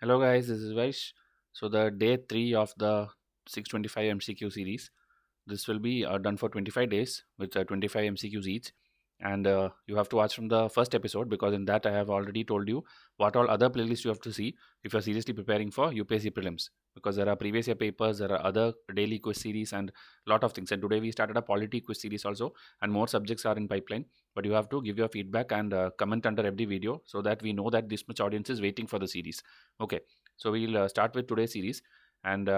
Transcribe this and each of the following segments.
Hello guys, this is Vysh. So the day 3 of the 625 MCQ series. This will be done for 25 days with 25 MCQs each. And you have to watch from the first episode because in that I have already told you what all other playlists you have to see if you are seriously preparing for UPSC Prelims. Because there are previous year papers, there are other daily quiz series and lot of things. And today we started a Polity quiz series also, and more subjects are in pipeline. But you have to give your feedback and comment under every video so that we know that this much audience is waiting for the series. Okay, so we'll start with today's series, and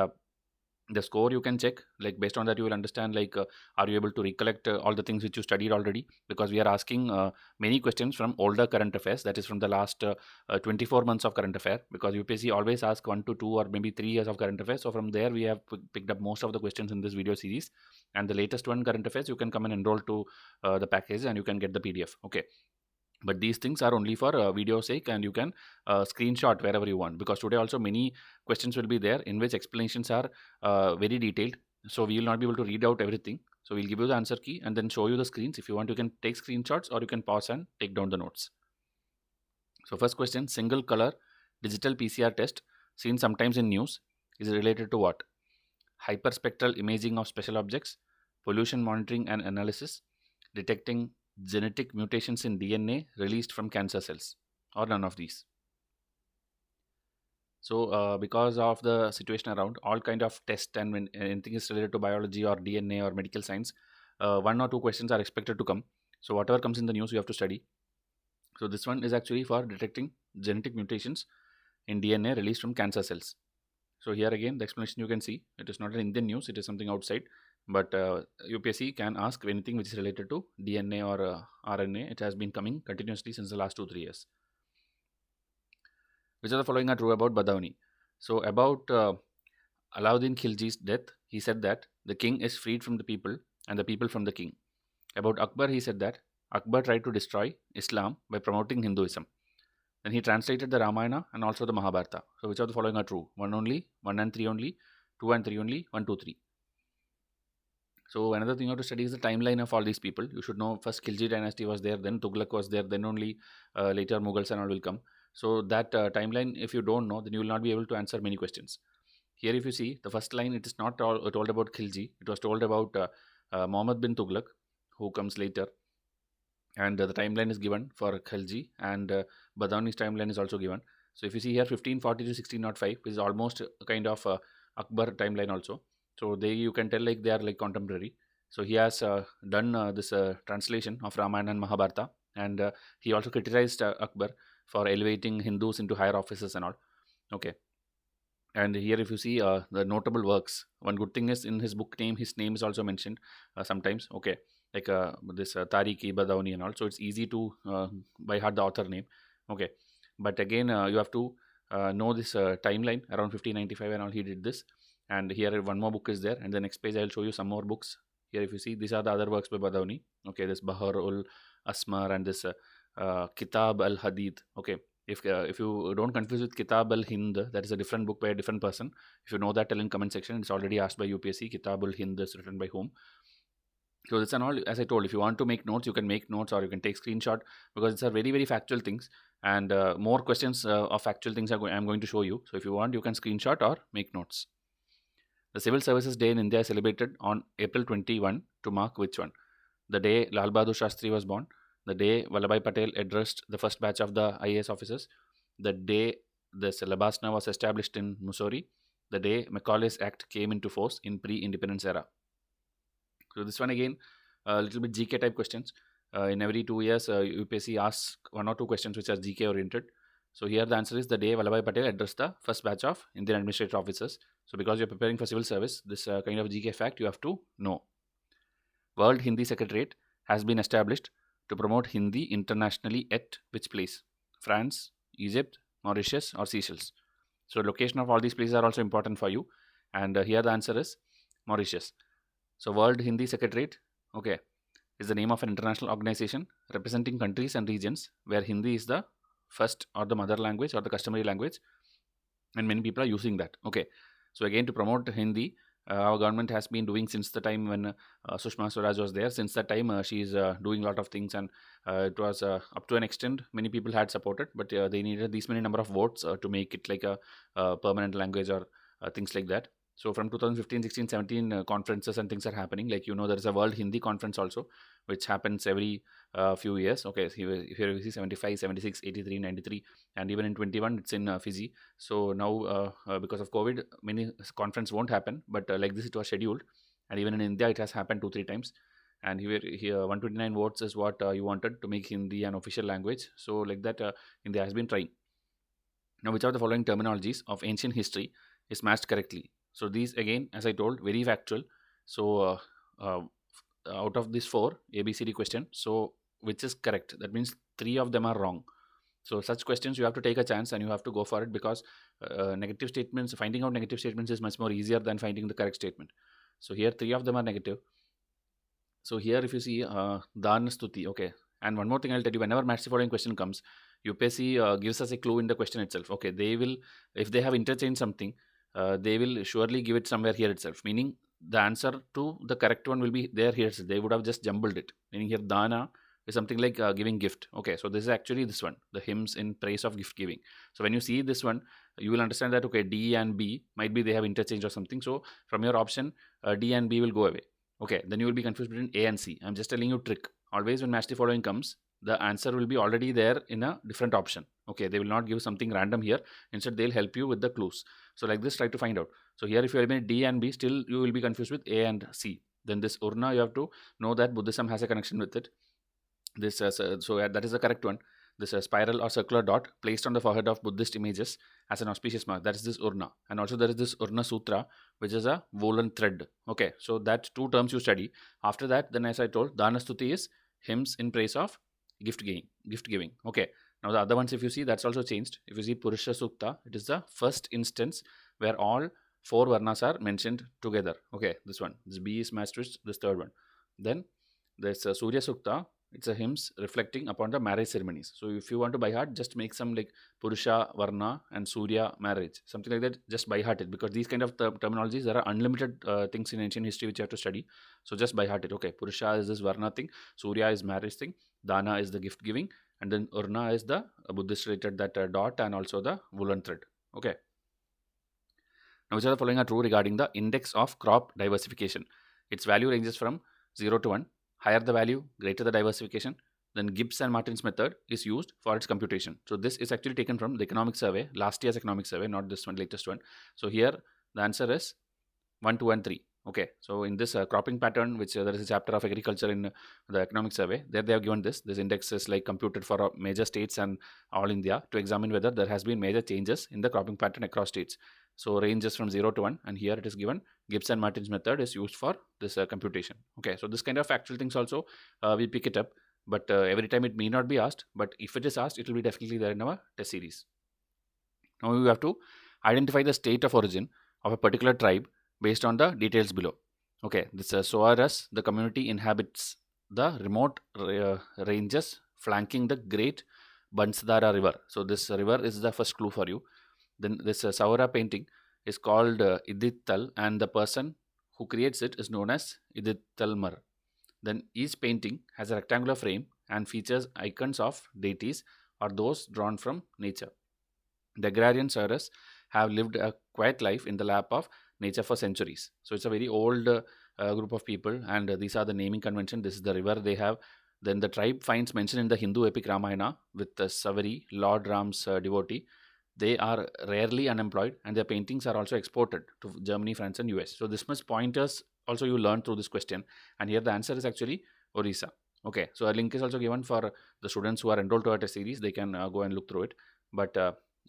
the score you can check, like based on that you will understand, like are you able to recollect all the things which you studied already, because we are asking many questions from older current affairs, that is from the last 24 months of current affair, because UPSC always ask 1 to 2 or maybe 3 years of current affairs. So from there we have picked up most of the questions in this video series, and the latest one, current affairs, you can come and enroll to the package and you can get the PDF. Okay, but these things are only for video sake, and you can screenshot wherever you want, because today also many questions will be there in which explanations are very detailed, so we will not be able to read out everything. So we'll give you the answer key and then show you the screens. If you want, you can take screenshots or you can pause and take down the notes. So first question, single color digital PCR test seen sometimes in news is related to what? Hyperspectral imaging of special objects, pollution monitoring and analysis, detecting genetic mutations in DNA released from cancer cells, or none of these. So because of the situation around, all kind of test, and when anything is related to biology or DNA or medical science, 1 or 2 questions are expected to come. So whatever comes in the news you have to study. So this one is actually for detecting genetic mutations in DNA released from cancer cells. So here again the explanation you can see, it is not an Indian news, it is something outside, but UPSC can ask anything which is related to DNA or RNA. It has been coming continuously since the last 2-3 years. Which of the following are true about Badauni? So about Alauddin Khilji's death, he said that the king is freed from the people and the people from the king. About Akbar, he said that Akbar tried to destroy Islam by promoting Hinduism. Then he translated the Ramayana and also the Mahabharata. So which of the following are true? 1 only, 1 and 3 only, 2 and 3 only, 1, 2, 3. So another thing you have to study is the timeline of all these people. You should know first Khilji dynasty was there, then Tughlaq was there, then only later Mughals and all will come. So that timeline, if you don't know, then you will not be able to answer many questions. Here if you see, the first line, it is not told about Khilji. It was told about Muhammad bin Tughlaq, who comes later. And the timeline is given for Khilji, and Badauni's timeline is also given. So if you see here 1540 to 1605 is almost a kind of Akbar timeline also. So they, you can tell like they are like contemporary. So he has done this translation of Ramayana and Mahabharata, and he also criticized Akbar for elevating Hindus into higher offices and all. Okay, and here if you see the notable works, one good thing is in his book name, his name is also mentioned sometimes. Okay, like this Tariq Badauni and all. So it's easy to by heart the author name. Okay, but again you have to know this timeline around 1595 and all. He did this, and here one more book is there, and the next page I'll show you some more books. Here if you see, these are the other works by Badauni. Okay, this Bahar ul Asmar and this Kitab al Hadith. Okay, if you don't confuse with Kitab al Hind, that is a different book by a different person. If you know that, tell in comment section. It's already asked by UPSC. Kitab al Hind is written by whom? So this and all, as I told, if you want to make notes, you can make notes or you can take screenshot, because it's a very very factual things, and more questions of factual things I'm going to show you. So if you want, you can screenshot or make notes. The Civil Services Day in India is celebrated on April 21 to mark which one? The day Lal Bahadur Shastri was born, the day Vallabhbhai Patel addressed the first batch of the IAS officers, the day the Labasna was established in Mussoorie, the day Macaulay's Act came into force in pre-independence era. So this one again, a little bit GK type questions. In every 2 years, UPSC asks 1 or 2 questions which are GK oriented. So here the answer is the day Vallabhbhai Patel addressed the first batch of Indian administrative officers. So because you're preparing for civil service, this kind of GK fact you have to know. World Hindi Secretariat has been established to promote Hindi internationally at which place? France, Egypt, Mauritius or Seychelles. So location of all these places are also important for you, and here the answer is Mauritius. So World Hindi Secretariat, okay, is the name of an international organization representing countries and regions where Hindi is the first or the mother language or the customary language, and many people are using that. Okay, so again, to promote Hindi, our government has been doing since the time when Sushma Swaraj was there. Since that time, she is doing a lot of things, and it was up to an extent many people had supported, but they needed these many number of votes to make it like a permanent language or things like that. So from 2015, 16, 17, conferences and things are happening. Like, there is a World Hindi Conference also, which happens every few years. Okay, so here we see 75, 76, 83, 93, and even in 21, it's in Fiji. So now, because of COVID, many conference won't happen, but like this, it was scheduled. And even in India, it has happened 2, 3 times. And here 129 votes is what you wanted to make Hindi an official language. So like that, India has been trying. Now, which of the following terminologies of ancient history is matched correctly? So these, again, as I told, very factual. So out of these 4 ABCD question, so which is correct? That means 3 of them are wrong. So such questions you have to take a chance and you have to go for it, because negative statements, finding out negative statements is much more easier than finding the correct statement. So here 3 of them are negative. So here if you see Dan Stuti, okay. And one more thing I'll tell you, whenever match the following question comes, UPSC gives us a clue in the question itself. Okay, they will, if they have interchanged something, they will surely give it somewhere here itself. Meaning the answer to the correct one will be there here. They would have just jumbled it. Meaning here Dana is something like giving gift. Okay, so this is actually this one, the hymns in praise of gift giving. So when you see this one, you will understand that, okay, D and B might be they have interchanged or something. So from your option, D and B will go away. Okay, then you will be confused between A and C. I'm just telling you trick. Always when match the following comes, the answer will be already there in a different option. Okay, they will not give something random here. Instead, they'll help you with the clues. So like this, try to find out. So here, if you eliminate D and B, still you will be confused with A and C. Then this Urna, you have to know that Buddhism has a connection with it. This so that is the correct one. This spiral or circular dot placed on the forehead of Buddhist images as an auspicious mark. That is this Urna. And also there is this Urna Sutra, which is a woolen thread. Okay, so that 2 terms you study. After that, then as I told, Danastuti is hymns in praise of gift giving. Okay, now the other ones, if you see, that's also changed. If you see Purusha Sukta, it is the first instance where all 4 varnas are mentioned together. Okay, this one, this B is matched with this third one. Then there's Surya Sukta. It's a hymns reflecting upon the marriage ceremonies. So if you want to by heart, just make some like Purusha Varna and Surya marriage, something like that. Just by heart it, because these kind of terminologies, there are unlimited things in ancient history which you have to study. So just by heart it. Okay, Purusha is this Varna thing, Surya is marriage thing, Dana is the gift giving, and then Urna is the Buddhist related that dot and also the woolen thread. Okay. Now, which of the following are true regarding the index of crop diversification? Its value ranges from 0 to 1. Higher the value, greater the diversification. Then Gibbs and Martin's method is used for its computation. So this is actually taken from the economic survey, last year's economic survey, not this one, latest one. So here the answer is 1, 2, and 3. Okay, so in this cropping pattern, which there is a chapter of agriculture in the economic survey, there they have given this index is like computed for major states and all India to examine whether there has been major changes in the cropping pattern across states. So ranges from 0 to 1, and here it is given Gibbs and Martin's method is used for this computation. Okay, so this kind of factual things also we pick it up, but every time it may not be asked, but if it is asked, it will be definitely there in our test series. Now we have to identify the state of origin of a particular tribe based on the details below. Okay, this Soares, the community inhabits the remote ranges flanking the great Bansdara river. So this river is the first clue for you. Then this Saura painting is called Idittal, and the person who creates it is known as Idittalmar. Then each painting has a rectangular frame and features icons of deities or those drawn from nature. The agrarian Saurus have lived a quiet life in the lap of nature for centuries. So it's a very old group of people, and these are the naming convention. This is the river they have. Then the tribe finds mention in the Hindu epic Ramayana with the Savari, Lord Ram's devotee. They are rarely unemployed, and their paintings are also exported to Germany, France, and US. So this much pointers also you learn through this question. And here the answer is actually Orissa. Okay, so a link is also given for the students who are enrolled to our test series. They can go and look through it. But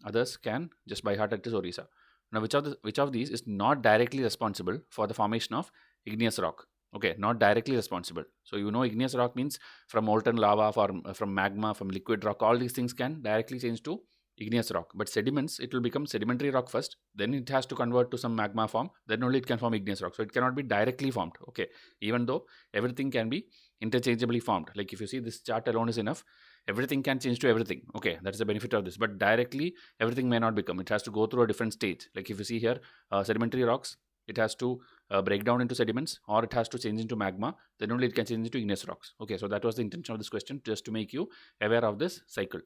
others can just by heart it is Orissa. Now, which of these is not directly responsible for the formation of igneous rock? Okay, not directly responsible. So you know igneous rock means from molten lava, from magma, from liquid rock. All these things can directly change to igneous rock. But sediments, it will become sedimentary rock first. Then it has to convert to some magma form. Then only it can form igneous rock. So it cannot be directly formed. Okay, even though everything can be interchangeably formed. Like if you see this chart alone is enough. Everything can change to everything. Okay, that's the benefit of this. But directly, everything may not become. It has to go through a different stage. Like if you see here, sedimentary rocks, it has to break down into sediments, or it has to change into magma. Then only it can change into igneous rocks. Okay, so that was the intention of this question, just to make you aware of this cycle.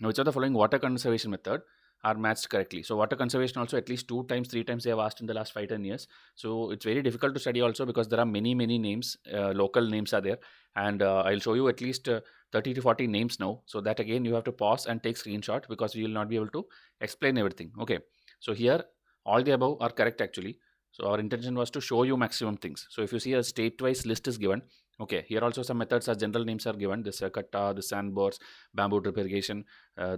Now, which of the following water conservation method are matched correctly? So water conservation also at least 2 times, 3 times they have asked in the last 5-10 years. So it's very difficult to study also, because there are many names, local names are there, and I'll show you at least 30 to 40 names now. So that again you have to pause and take screenshot, because we will not be able to explain everything. Okay, so here all the above are correct actually. So our intention was to show you maximum things. So if you see a state-wise list is given. Okay, here also some methods as general names are given. This katta, the sandbores, bamboo drip irrigation,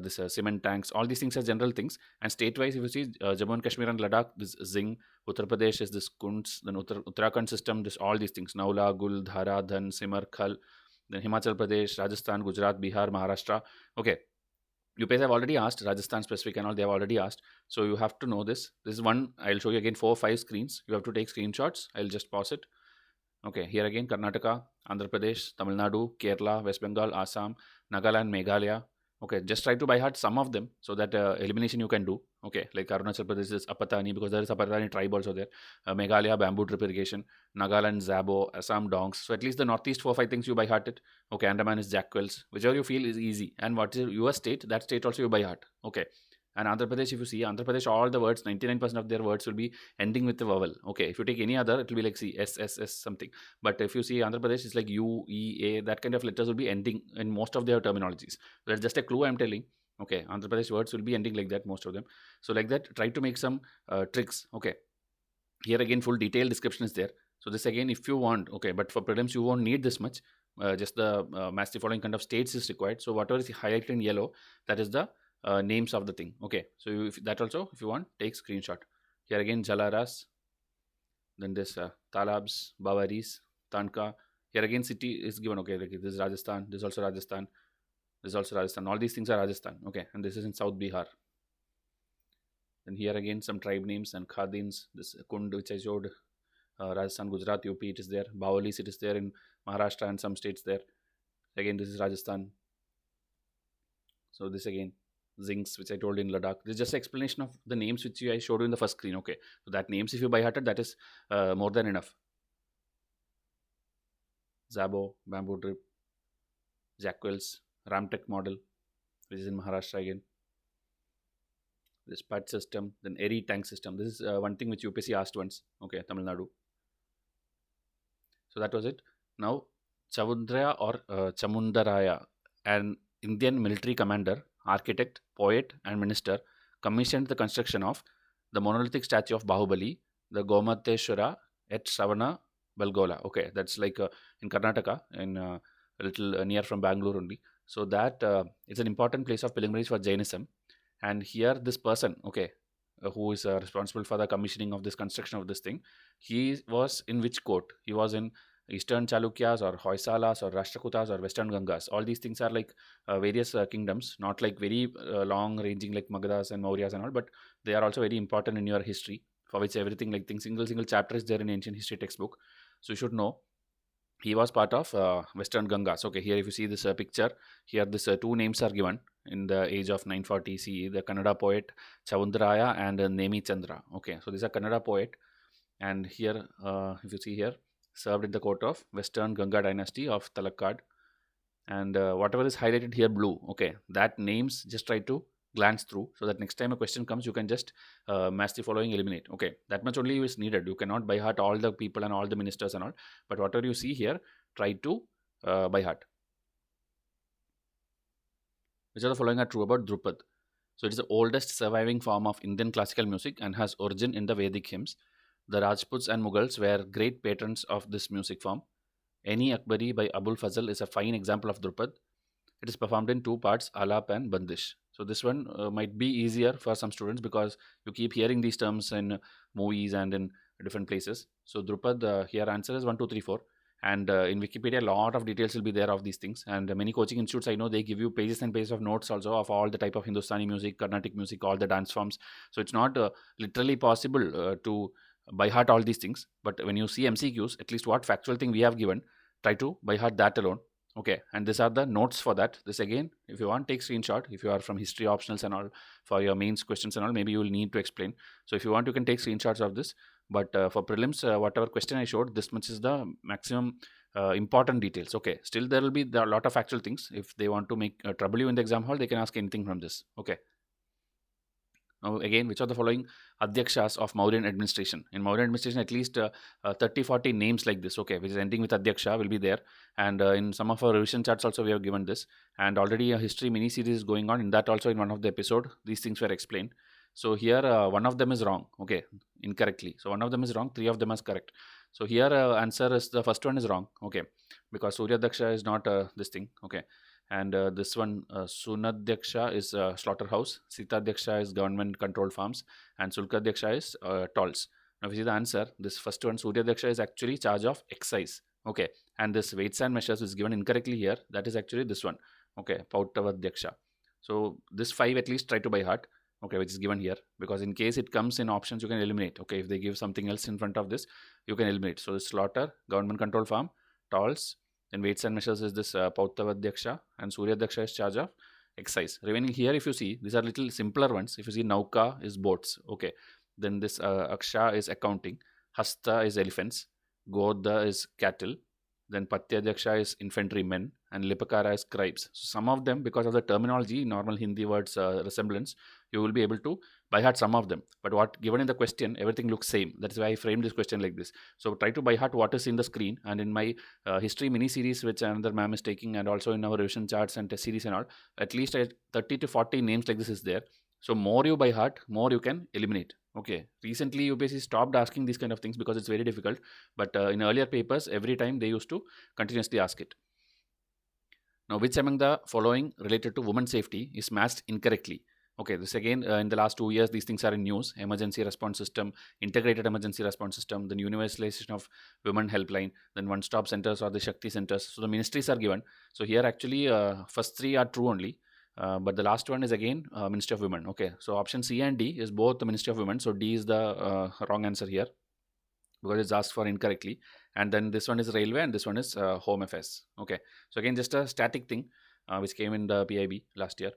this cement tanks, all these things are general things. And state-wise, if you see Jammu and Kashmir and Ladakh, this Zing, Uttar Pradesh is this Kunds, then Uttarakhand system, this all these things, Naula, Gul, Dhara, Dhan, Simar, Khal, then Himachal Pradesh, Rajasthan, Gujarat, Bihar, Maharashtra. Okay, UPSC have already asked, Rajasthan specific and all, they have already asked. So you have to know this. This is one, I'll show you again 4-5 screens. You have to take screenshots. I'll just pause it. Okay, here again, Karnataka, Andhra Pradesh, Tamil Nadu, Kerala, West Bengal, Assam, Nagaland, Meghalaya. Okay, just try to by heart some of them, so that elimination you can do. Okay, like Arunachal Pradesh is Apatani, because there is Apatani tribe also there. Meghalaya, bamboo drip irrigation. Nagaland, Zabo, Assam, Dongs. So at least the northeast 4-5 things you by heart it. Okay, Andaman is Jackwells. Whichever you feel is easy. And what is your state, that state also you by heart. Okay. And Andhra Pradesh, if you see, Andhra Pradesh, all the words, 99% of their words will be ending with the vowel. Okay, if you take any other, it will be like C, S, S, S, something. But if you see Andhra Pradesh, it's like U, E, A, that kind of letters will be ending in most of their terminologies. So that's just a clue I'm telling. Okay, Andhra Pradesh words will be ending like that, most of them. So like that, try to make some tricks. Okay, here again, full detailed description is there. So this again, if you want, okay, but for prelims, you won't need this much. Just the match the following kind of states is required. So whatever is highlighted in yellow, that is the names of the thing. Okay, so if that also, if you want, take screenshot. Here again, Jalaras, then this Talabs, Bawaris, Tanka. Here again, city is given. Okay, like this is Rajasthan, this is also Rajasthan, this is also Rajasthan. All these things are Rajasthan. Okay, and this is in South Bihar. Then here again, some tribe names and Khadins, this Kund, which I showed, Rajasthan, Gujarat, UP, it is there. Bawalis, it is there in Maharashtra and some states there. Again, this is Rajasthan. So this again, Zinks, which I told in Ladakh. This is just an explanation of the names which I showed you in the first screen. Okay, so that names, if you by hearted, that is more than enough. Zabo, bamboo drip, Jackwells, Ramtech model, which is in Maharashtra again. This PUT system, then Eri tank system. This is one thing which UPSC asked once. Okay, Tamil Nadu. So that was it. Now, Chavundra or Chamundaraya, an Indian military commander, architect, poet, and minister, commissioned the construction of the monolithic statue of Bahubali, the Gomateshwara at Savana, Balgola. Okay, that's like in Karnataka, in a little near from Bangalore only. So that it's an important place of pilgrimage for Jainism. And here, this person, okay, who is responsible for the commissioning of this construction of this thing, he was in which court? He was in Eastern Chalukyas or Hoysalas or Rashtrakutas or Western Gangas. All these things are like various kingdoms, not like very long ranging like Magadhas and Mauryas and all, but they are also very important in your history, for which everything like things, single chapter is there in ancient history textbook. So you should know. He was part of Western Gangas. Okay, here if you see this picture, here this two names are given in the age of 940 CE, the Kannada poet Chavundaraya and Nemi Chandra. Okay, so these are Kannada poet, and here if you see here, served in the court of Western Ganga dynasty of Talakkad. And whatever is highlighted here blue, okay, that names just try to glance through, so that next time a question comes, you can just match the following, eliminate. Okay, that much only is needed. You cannot by heart all the people and all the ministers and all, but whatever you see here, try to by heart. Which of the following are true about Drupad? So it is the oldest surviving form of Indian classical music and has origin in the Vedic hymns. The Rajputs and Mughals were great patrons of this music form. Any Akbari by Abul Fazl is a fine example of Drupad. It is performed in two parts, Alap and Bandish. So this one might be easier for some students, because you keep hearing these terms in movies and in different places. So Drupad, here answer is 1, 2, 3, 4. And in Wikipedia, a lot of details will be there of these things. And many coaching institutes, I know, they give you pages and pages of notes also of all the type of Hindustani music, Carnatic music, all the dance forms. So it's not literally possible to by heart all these things. But when you see MCQs, at least what factual thing we have given, try to by heart that alone. Okay, and these are the notes for that. This again, if you want, take screenshot. If you are from history optionals and all, for your mains questions and all, maybe you will need to explain. So if you want, you can take screenshots of this. But for prelims, whatever question I showed, this much is the maximum important details. Okay, still there will be a lot of actual things. If they want to make trouble you in the exam hall, they can ask anything from this. Okay. Now, again, which are the following Adhyakshas of Mauryan administration? In Mauryan administration, at least 30 40 names like this, okay, which is ending with Adhyaksha will be there. And in some of our revision charts also, we have given this. And already a history mini series is going on. In that also, in one of the episode, these things were explained. So here, one of them is wrong, okay, incorrectly. So one of them is wrong, three of them is correct. So here, answer is the first one is wrong, okay, because Surya Daksha is not this thing, okay. And this one, Sunadhyaksha is slaughterhouse, Sitadhyaksha is government controlled farms, and Sulkadhyaksha is tolls. Now, if you see the answer, this first one, Suryadhyaksha, is actually charge of excise. Okay, and this weights and measures is given incorrectly here. That is actually this one. Okay, Pautavadhyaksha. So this five at least try to by heart. Okay, which is given here, because in case it comes in options, you can eliminate. Okay, if they give something else in front of this, you can eliminate. So the slaughter, government control farm, tolls, then weights and measures is this Pautavadhyaksha, and Suryadhyaksha is charge of excise. Remaining here, if you see, these are little simpler ones. If you see, Nauka is boats. Okay, then this Aksha is accounting, Hasta is elephants, Goda is cattle, then Patyadhyaksha is infantrymen, and Lipakara is scribes. So some of them, because of the terminology, normal Hindi words resemblance, you will be able to by heart some of them. But what given in the question, everything looks same. That's why I framed this question like this. So try to by heart what is in the screen, and in my history mini series, which another ma'am is taking, and also in our revision charts and test series and all, at least 30 to 40 names like this is there. So more you by heart, more you can eliminate. Okay. Recently, UPSC stopped asking these kind of things because it's very difficult. But in earlier papers, every time they used to continuously ask it. Now, which among the following related to women's safety is matched incorrectly? Okay, this again, in the last 2 years, these things are in news. Emergency response system, integrated emergency response system, then universalization of women helpline, then one-stop centers or the Shakti centers. So the ministries are given. So here actually, first three are true only. But the last one is again Ministry of Women. Okay, so option C and D is both the Ministry of Women. So D is the wrong answer here, because it's asked for incorrectly. And then this one is railway, and this one is home affairs. Okay, so again, just a static thing which came in the PIB last year.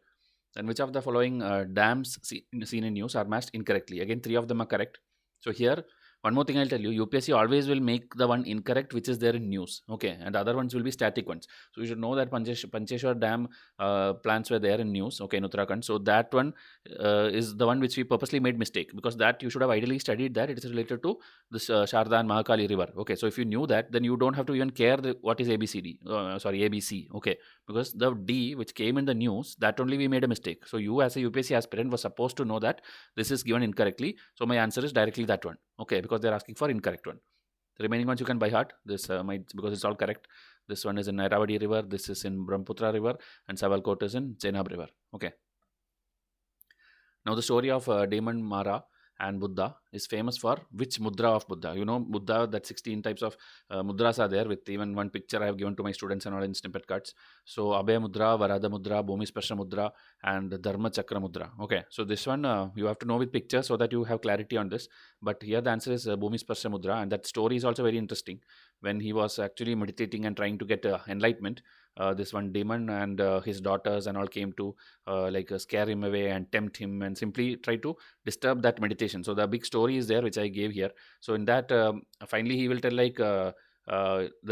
Then which of the following dams seen in news are matched incorrectly? Again, three of them are correct. So here, one more thing I'll tell you, UPSC always will make the one incorrect which is there in news. Okay, and the other ones will be static ones. So you should know that Pancheshwar Dam plans were there in news. Okay, in Uttarakhand. So that one is the one which we purposely made mistake, because that you should have ideally studied that. It is related to this Sharda and Mahakali river. Okay, so if you knew that, then you don't have to even care what is ABCD. ABC. Okay, because the D which came in the news, that only we made a mistake. So you as a UPSC aspirant was supposed to know that this is given incorrectly. So my answer is directly that one. Okay, because they're asking for incorrect one. The remaining ones you can by heart. This might, because it's all correct. This one is in Irrawaddy river. This is in Brahmaputra river, and Savalkot is in Chenab river. Okay. Now the story of Demon Mara and Buddha is famous for which mudra of Buddha? You know, Buddha, that 16 types of mudras are there, with even one picture I have given to my students and all in snippet cards. So Abhay Mudra, Varada Mudra, Bhumi Sparsha Mudra, and Dharma Chakra Mudra. Okay, so this one you have to know with picture so that you have clarity on this. But here the answer is Bhumi Sparsha Mudra, and that story is also very interesting. When he was actually meditating and trying to get enlightenment, this one demon and his daughters and all came to scare him away and tempt him and simply try to disturb that meditation. So the big story is there which I gave here. So in that, finally he will tell there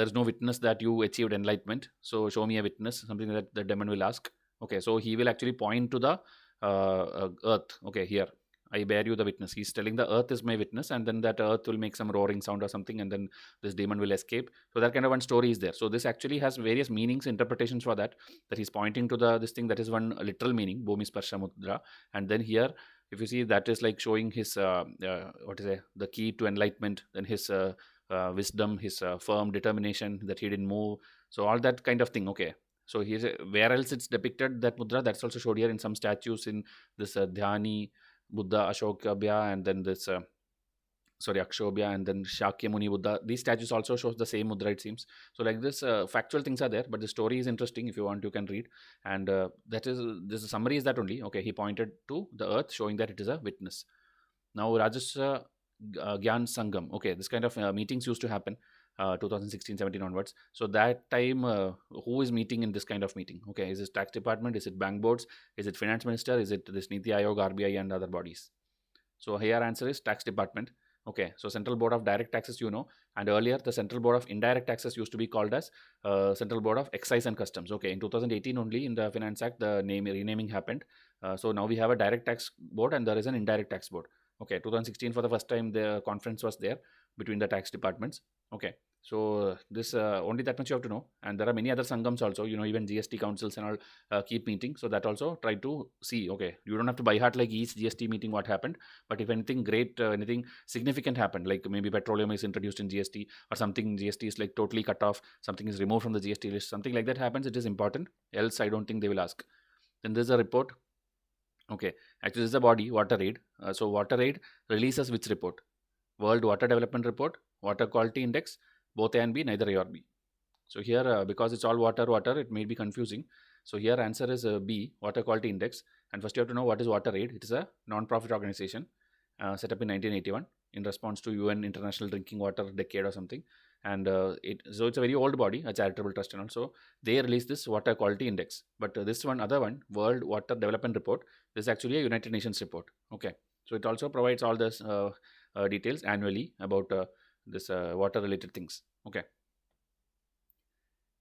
is no witness that you achieved enlightenment, so show me a witness, something that the demon will ask. Okay, so he will actually point to the earth. Okay, here I bear you the witness. He's telling the earth is my witness, and then that earth will make some roaring sound or something, and then this demon will escape. So that kind of one story is there. So this actually has various meanings, interpretations for that. That he's pointing to this thing, that is one literal meaning, Bhumi Sparsha Mudra. And then here, if you see, that is like showing his the key to enlightenment, then his wisdom, his firm determination that he didn't move. So all that kind of thing. Okay. So here's where else it's depicted, that mudra, that's also showed here in some statues in this Dhyani Buddha, Ashokabhya, and then this Akshobhya, and then Shakya Muni Buddha. These statues also shows the same mudra, it seems. So like this, factual things are there, but the story is interesting. If you want, you can read. And this summary is that only. Okay, he pointed to the earth, showing that it is a witness. Now Rajasha Gyan Sangam. Okay, this kind of meetings used to happen. 2016-17 onwards. So that time, who is meeting in this kind of meeting? Okay, is it tax department? Is it bank boards? Is it finance minister? Is it this Niti Aayog, RBI, and other bodies? So here answer is tax department. Okay, so Central Board of Direct Taxes, and earlier the Central Board of Indirect Taxes used to be called as Central Board of Excise and Customs. Okay, in 2018 only in the Finance Act the renaming happened. So now we have a direct tax board and there is an indirect tax board. Okay, 2016 for the first time the conference was there between the tax departments. Okay, so this only that much you have to know, and there are many other sangams also. Even GST councils and all keep meeting. So that also try to see. Okay, you don't have to by heart like each GST meeting what happened, but if anything great, anything significant happened, like maybe petroleum is introduced in GST or something, GST is like totally cut off, something is removed from the GST list, something like that happens, it is important. Else, I don't think they will ask. Then there's a report. Okay, actually, this is a body, WaterAid. So WaterAid releases which report? World Water Development Report, Water Quality Index, both A and B, neither A or B. So here, because it's all water, it may be confusing. So here answer is B, Water Quality Index. And first you have to know what is WaterAid. It is a non-profit organization set up in 1981 in response to UN International Drinking Water Decade or something. And it's a very old body, a charitable trust and all. So they released this Water Quality Index. But this other one, World Water Development Report, this is actually a United Nations report. Okay. So it also provides all this details annually about this water related things. Okay.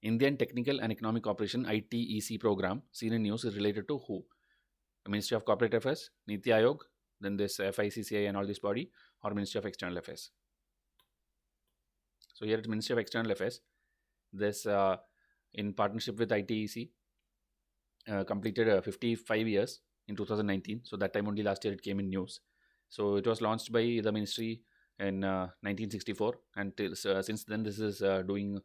Indian Technical and Economic Cooperation ITEC program seen in news is related to who? The Ministry of Corporate Affairs, Niti Aayog, then this FICCI and all this body, or Ministry of External Affairs. So here it's Ministry of External Affairs. This in partnership with ITEC completed 55 years in 2019. So that time only last year it came in news. So it was launched by the ministry in 1964, and since then this is doing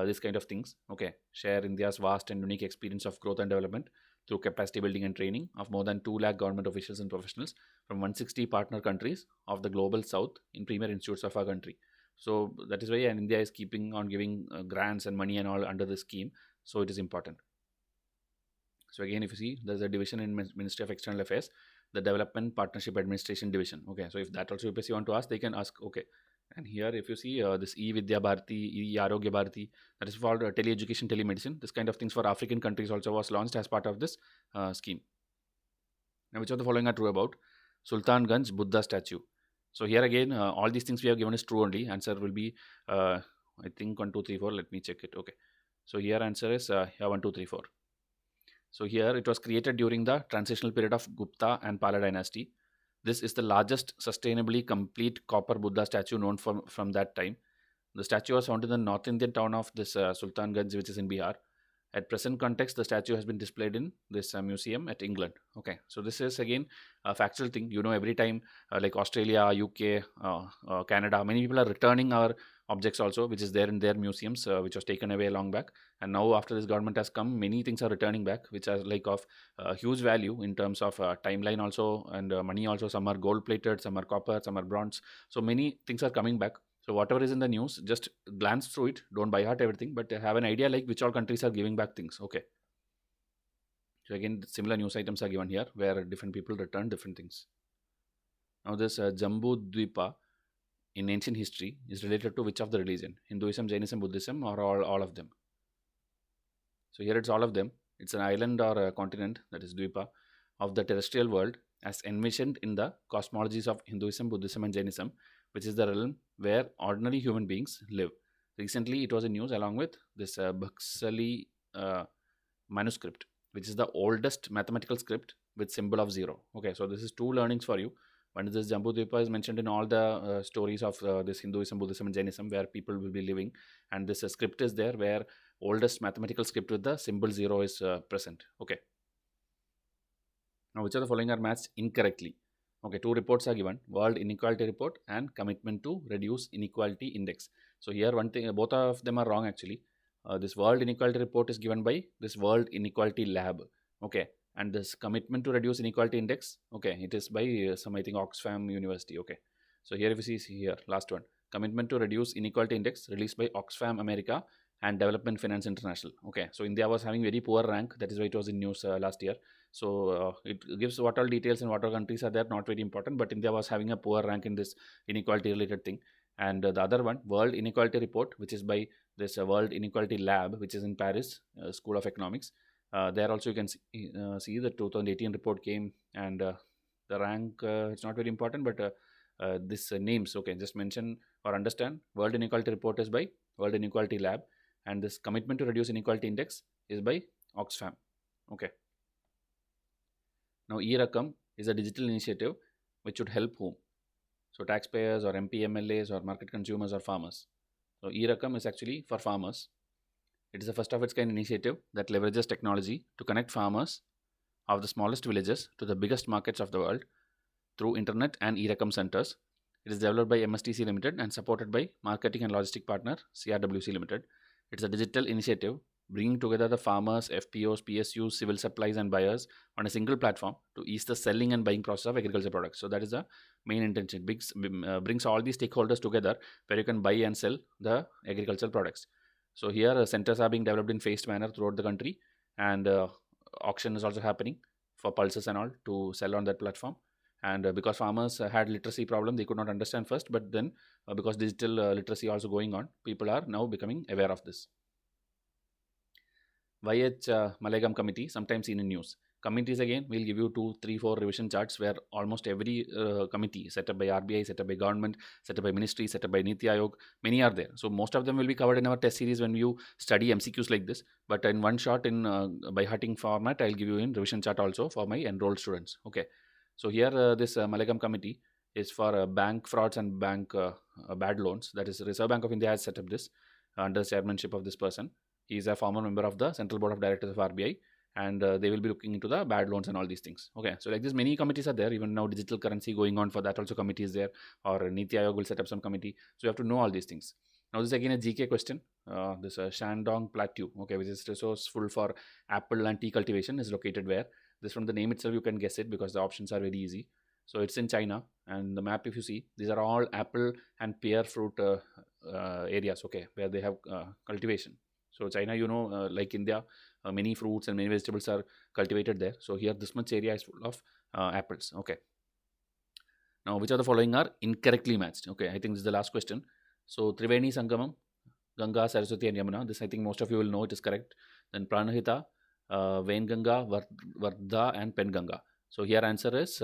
this kind of things. Okay, share India's vast and unique experience of growth and development through capacity building and training of more than 2 lakh government officials and professionals from 160 partner countries of the global south in premier institutes of our country. So that is why India is keeping on giving grants and money and all under the scheme. So it is important. So again, if you see, there's a division in Ministry of External Affairs, the Development Partnership Administration Division. Okay, so if that also UPSC want to ask, they can ask. Okay, and here if you see this E-Vidya Bharati, E-Arogya Bharati, that is for tele-education, telemedicine. This kind of things for African countries also was launched as part of this scheme. Now, which of the following are true about Sultanganj Buddha statue? So here again, all these things we have given is true only. Answer will be, I think 1, 2, 3, 4. Let me check it. Okay. So here answer is 1, 2, 3, 4. So here it was created during the transitional period of Gupta and Pala dynasty. This is the largest sustainably complete copper Buddha statue known from that time. The statue was found in the North Indian town of this Sultanganj, which is in Bihar. At present context, the statue has been displayed in this museum at England. Okay, so this is again a factual thing. Every time like Australia, UK, Canada, many people are returning our objects also, which is there in their museums, which was taken away long back. And now after this government has come, many things are returning back, which are like of huge value in terms of timeline also and money also. Some are gold plated, some are copper, some are bronze. So many things are coming back. So whatever is in the news, just glance through it. Don't by heart everything, but have an idea like which all countries are giving back things. Okay. So again, similar news items are given here where different people return different things. Now this Jambudvipa in ancient history is related to which of the religion? Hinduism, Jainism, Buddhism, or all of them? So here it's all of them. It's an island or a continent, that is Dvipa, of the terrestrial world as envisioned in the cosmologies of Hinduism, Buddhism, and Jainism, which is the realm where ordinary human beings live. Recently, it was in news along with this Bhaksali manuscript, which is the oldest mathematical script with symbol of 0. Okay, so this is 2 learnings for you. One is this Jambudvipa is mentioned in all the stories of this Hinduism, Buddhism, and Jainism where people will be living, and this script is there where oldest mathematical script with the symbol 0 is present. Okay. Now, which of the following are matched incorrectly? Okay, 2 reports are given: World Inequality Report and Commitment to Reduce Inequality Index. So here one thing, both of them are wrong actually. This World Inequality Report is given by this World Inequality Lab. Okay, and this Commitment to Reduce Inequality Index, okay, it is by some, I think, Oxfam University. Okay, so here if you see here, last one, Commitment to Reduce Inequality Index released by Oxfam America and Development Finance International. Okay, so India was having very poor rank, that is why it was in news last year. So it gives what all details and what all countries are there, not very important, but India was having a poor rank in this inequality related thing. And the other one, World Inequality Report, which is by this World Inequality Lab, which is in Paris, School of Economics. There also you can see the 2018 report came, and the rank, it's not very important, but this names, okay, just mention or understand. World Inequality Report is by World Inequality Lab, and this Commitment to Reduce Inequality Index is by Oxfam. Okay. Now, E-Rakam is a digital initiative which should help whom? So, taxpayers or MP MLAs or market consumers or farmers. So, E-Rakam is actually for farmers. It is the first of its kind initiative that leverages technology to connect farmers of the smallest villages to the biggest markets of the world through internet and E-Rakam centers. It is developed by MSTC Limited and supported by marketing and logistic partner CRWC Limited. It is a digital initiative bringing together the farmers, FPOs, PSUs, civil supplies, and buyers on a single platform to ease the selling and buying process of agriculture products. So that is the main intention. Brings all these stakeholders together where you can buy and sell the agricultural products. So here centers are being developed in phased manner throughout the country, and auction is also happening for pulses and all to sell on that platform. And because farmers had literacy problem, they could not understand first, but then because digital literacy also going on, people are now becoming aware of this. YH Malegam Committee, sometimes seen in news. Committees, again, we'll give you 2, 3, 4 revision charts where almost every committee set up by RBI, set up by government, set up by ministry, set up by Niti Aayog, many are there. So most of them will be covered in our test series when you study MCQs like this. But in one shot, in by hearting format, I'll give you in revision chart also for my enrolled students. Okay. So here this Malegam Committee is for bank frauds and bank bad loans. That is, Reserve Bank of India has set up this under the chairmanship of this person. He is a former member of the Central Board of Directors of RBI, and they will be looking into the bad loans and all these things. Okay, so like this, many committees are there. Even now, digital currency going on, for that also committee is there, or Niti Aayog will set up some committee. So you have to know all these things. Now this is again a GK question. This Shandong plateau, okay, which is resourceful for apple and tea cultivation, is located where? This, from the name itself you can guess it because the options are very easy. So it's in China, and the map, if you see, these are all apple and pear fruit areas, okay, where they have cultivation. So China, you know, like India, many fruits and many vegetables are cultivated there. So here, this much area is full of apples. Okay. Now, which of the following are incorrectly matched? Okay, I think this is the last question. So Triveni Sangamam, Ganga, Saraswati, and Yamuna. This, I think most of you will know it is correct. Then Pranahita, Vain Ganga, Vardha, and Pen Ganga. So here answer is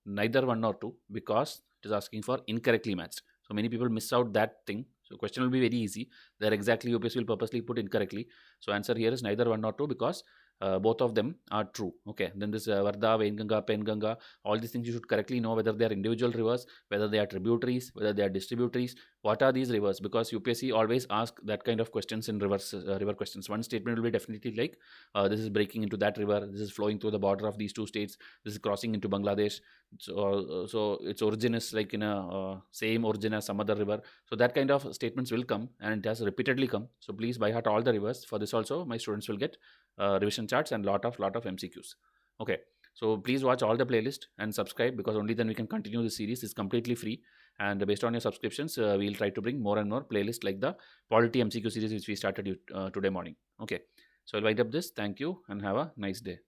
neither one nor two, because it is asking for incorrectly matched. So many people miss out that thing. So question will be very easy. There exactly UPSC will purposely put incorrectly. So answer here is neither one nor two, because both of them are true. Okay. Then this Vardha, Vain Ganga, Pen Ganga, all these things you should correctly know whether they are individual rivers, whether they are tributaries, whether they are distributaries. What are these rivers? Because UPSC always ask that kind of questions in rivers, river questions. One statement will be definitely like this is breaking into that river, this is flowing through the border of these two states, this is crossing into Bangladesh. So its origin is like in a same origin as some other river. So that kind of statements will come, and it has repeatedly come. So please by heart all the rivers. For this also, my students will get revision charts and lot of MCQs. Okay. So please watch all the playlist and subscribe, because only then we can continue the series. It's completely free, and based on your subscriptions, we'll try to bring more and more playlists like the Polity MCQ series which we started today morning. Okay. So I'll wind up this. Thank you and have a nice day.